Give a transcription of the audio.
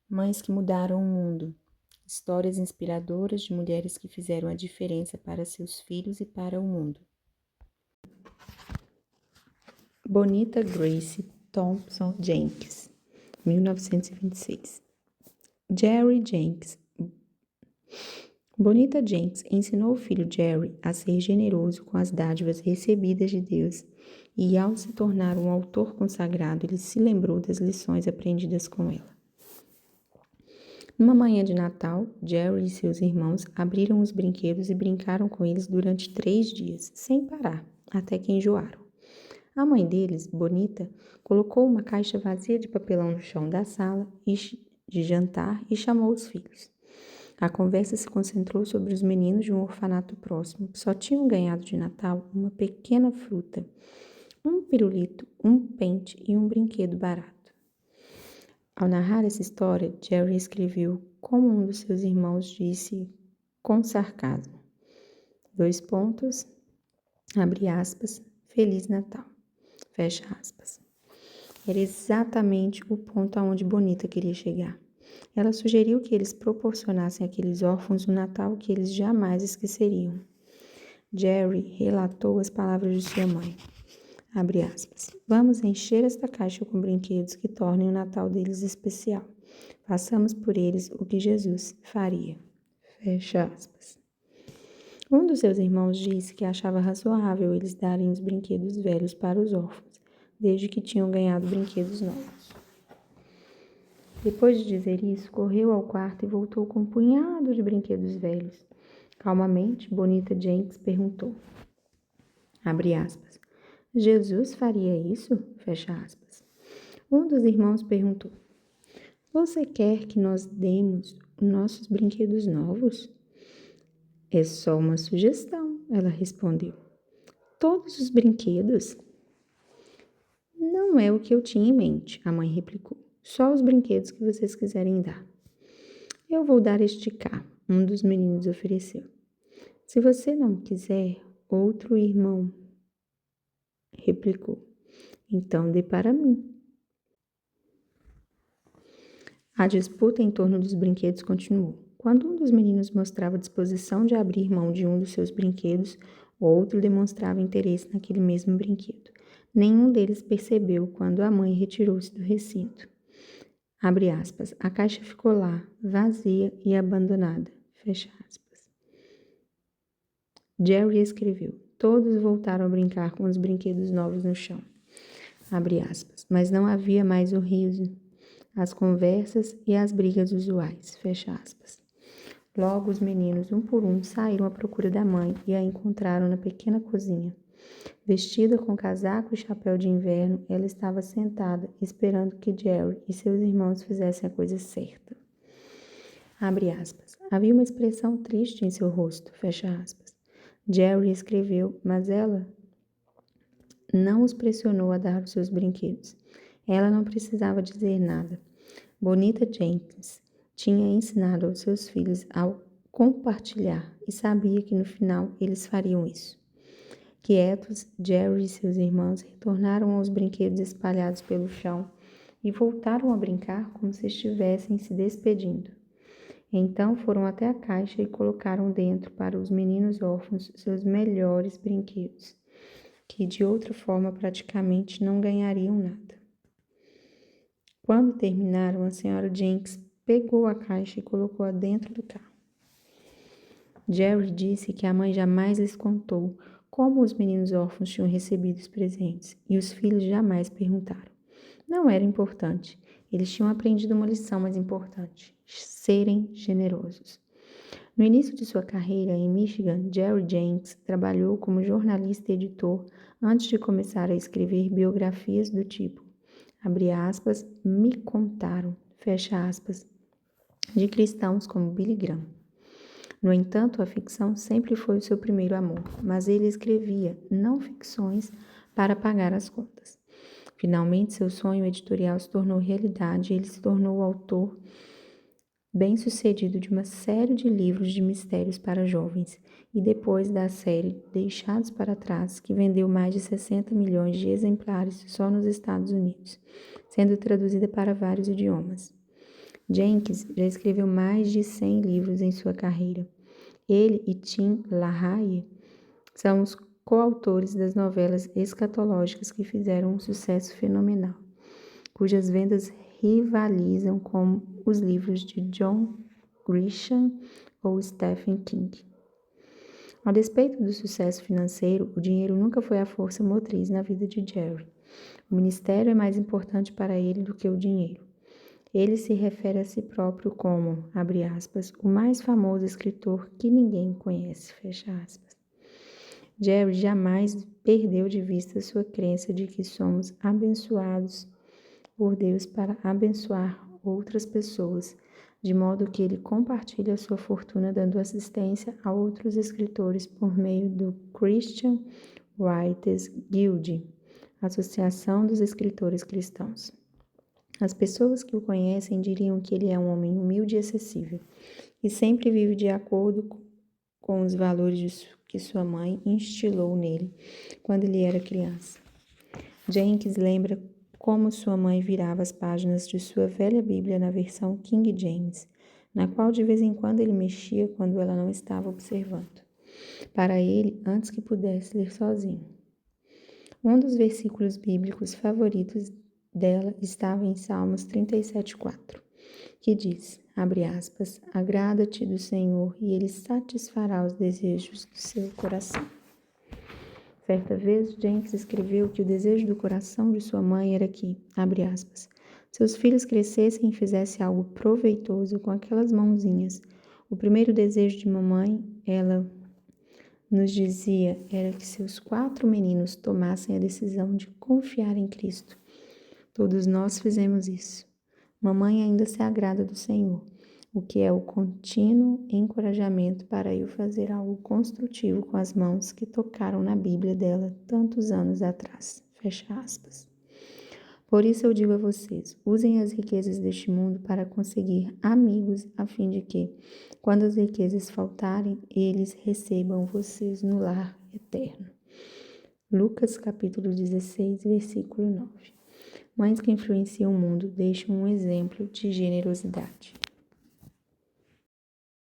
Mães que mudaram o mundo. Histórias inspiradoras de mulheres que fizeram a diferença para seus filhos e para o mundo. Bonita Grace Thompson Jenkins, 1926. Jerry Jenkins. Bonita Jenkins ensinou o filho Jerry a ser generoso com as dádivas recebidas de Deus e, ao se tornar um autor consagrado, ele se lembrou das lições aprendidas com ela. Numa manhã de Natal, Jerry e seus irmãos abriram os brinquedos e brincaram com eles durante 3 dias, sem parar, até que enjoaram. A mãe deles, Bonita, colocou uma caixa vazia de papelão no chão da sala de jantar e chamou os filhos. A conversa se concentrou sobre os meninos de um orfanato próximo, que só tinham ganhado de Natal uma pequena fruta, um pirulito, um pente e um brinquedo barato. Ao narrar essa história, Jerry escreveu como um dos seus irmãos disse com sarcasmo. Abre aspas, Feliz Natal. Fecha aspas. Era exatamente o ponto aonde Bonita queria chegar. Ela sugeriu que eles proporcionassem àqueles órfãos um Natal que eles jamais esqueceriam. Jerry relatou as palavras de sua mãe. Abre aspas. Vamos encher esta caixa com brinquedos que tornem o Natal deles especial. Façamos por eles o que Jesus faria. Fecha aspas. Um dos seus irmãos disse que achava razoável eles darem os brinquedos velhos para os órfãos, desde que tinham ganhado brinquedos novos. Depois de dizer isso, correu ao quarto e voltou com um punhado de brinquedos velhos. Calmamente, Bonita Jenkins perguntou. Abre aspas. Jesus faria isso? Fecha aspas. Um dos irmãos perguntou. Você quer que nós demos nossos brinquedos novos? É só uma sugestão, ela respondeu. Todos os brinquedos? Não é o que eu tinha em mente, a mãe replicou. Só os brinquedos que vocês quiserem dar. Eu vou dar este cá, um dos meninos ofereceu. Se você não quiser, outro irmão replicou. Então dê para mim. A disputa em torno dos brinquedos continuou. Quando um dos meninos mostrava disposição de abrir mão de um dos seus brinquedos, outro demonstrava interesse naquele mesmo brinquedo. Nenhum deles percebeu quando a mãe retirou-se do recinto. Abre aspas. A caixa ficou lá, vazia e abandonada. Fecha aspas. Jerry escreveu. Todos voltaram a brincar com os brinquedos novos no chão. Abre aspas. Mas não havia mais o riso, as conversas e as brigas usuais. Fecha aspas. Logo os meninos, um por um, saíram à procura da mãe e a encontraram na pequena cozinha. Vestida com casaco e chapéu de inverno, ela estava sentada, esperando que Jerry e seus irmãos fizessem a coisa certa. Abre aspas. Havia uma expressão triste em seu rosto. Fecha aspas. Jerry escreveu, mas ela não os pressionou a dar os seus brinquedos. Ela não precisava dizer nada. Bonita Jenkins tinha ensinado aos seus filhos a compartilhar e sabia que no final eles fariam isso. Quietos, Jerry e seus irmãos retornaram aos brinquedos espalhados pelo chão e voltaram a brincar como se estivessem se despedindo. Então foram até a caixa e colocaram dentro para os meninos órfãos seus melhores brinquedos, que de outra forma praticamente não ganhariam nada. Quando terminaram, a senhora Jenkins pegou a caixa e colocou-a dentro do carro. Jerry disse que a mãe jamais lhes contou como os meninos órfãos tinham recebido os presentes, e os filhos jamais perguntaram. Não era importante, eles tinham aprendido uma lição mais importante: serem generosos. No início de sua carreira em Michigan, Jerry Jenkins trabalhou como jornalista e editor antes de começar a escrever biografias do tipo, abre aspas, me contaram, fecha aspas, de cristãos como Billy Graham. No entanto, a ficção sempre foi o seu primeiro amor, mas ele escrevia não ficções para pagar as contas. Finalmente, seu sonho editorial se tornou realidade e ele se tornou o autor bem-sucedido de uma série de livros de mistérios para jovens e depois da série Deixados para Trás, que vendeu mais de 60 milhões de exemplares só nos Estados Unidos, sendo traduzida para vários idiomas. Jenkins já escreveu mais de 100 livros em sua carreira. Ele e Tim LaHaye são os coautores das novelas escatológicas que fizeram um sucesso fenomenal, cujas vendas rivalizam com os livros de John Grisham ou Stephen King. A despeito do sucesso financeiro, o dinheiro nunca foi a força motriz na vida de Jerry. O ministério é mais importante para ele do que o dinheiro. Ele se refere a si próprio como, abre aspas, o mais famoso escritor que ninguém conhece, fecha aspas. Jerry jamais perdeu de vista sua crença de que somos abençoados por Deus para abençoar outras pessoas, de modo que ele compartilha sua fortuna dando assistência a outros escritores por meio do Christian Writers Guild, Associação dos Escritores Cristãos. As pessoas que o conhecem diriam que ele é um homem humilde e acessível, e sempre vive de acordo com os valores que sua mãe instilou nele quando ele era criança. Jenkins lembra como sua mãe virava as páginas de sua velha Bíblia na versão King James, na qual de vez em quando ele mexia quando ela não estava observando, para ele antes que pudesse ler sozinho. Um dos versículos bíblicos favoritos dela estava em Salmos 37:4, que diz, abre aspas, agrada-te do Senhor e Ele satisfará os desejos do seu coração. Certa vez, Jenkins escreveu que o desejo do coração de sua mãe era que, abre aspas, seus filhos crescessem e fizessem algo proveitoso com aquelas mãozinhas. O primeiro desejo de mamãe, ela nos dizia, era que seus 4 meninos tomassem a decisão de confiar em Cristo. Todos nós fizemos isso. Mamãe ainda se agrada do Senhor, o que é o contínuo encorajamento para eu fazer algo construtivo com as mãos que tocaram na Bíblia dela tantos anos atrás. Fecha aspas. Por isso eu digo a vocês, usem as riquezas deste mundo para conseguir amigos, a fim de que, quando as riquezas faltarem, eles recebam vocês no lar eterno. Lucas capítulo 16, versículo 9. Mães que influenciam o mundo deixam um exemplo de generosidade.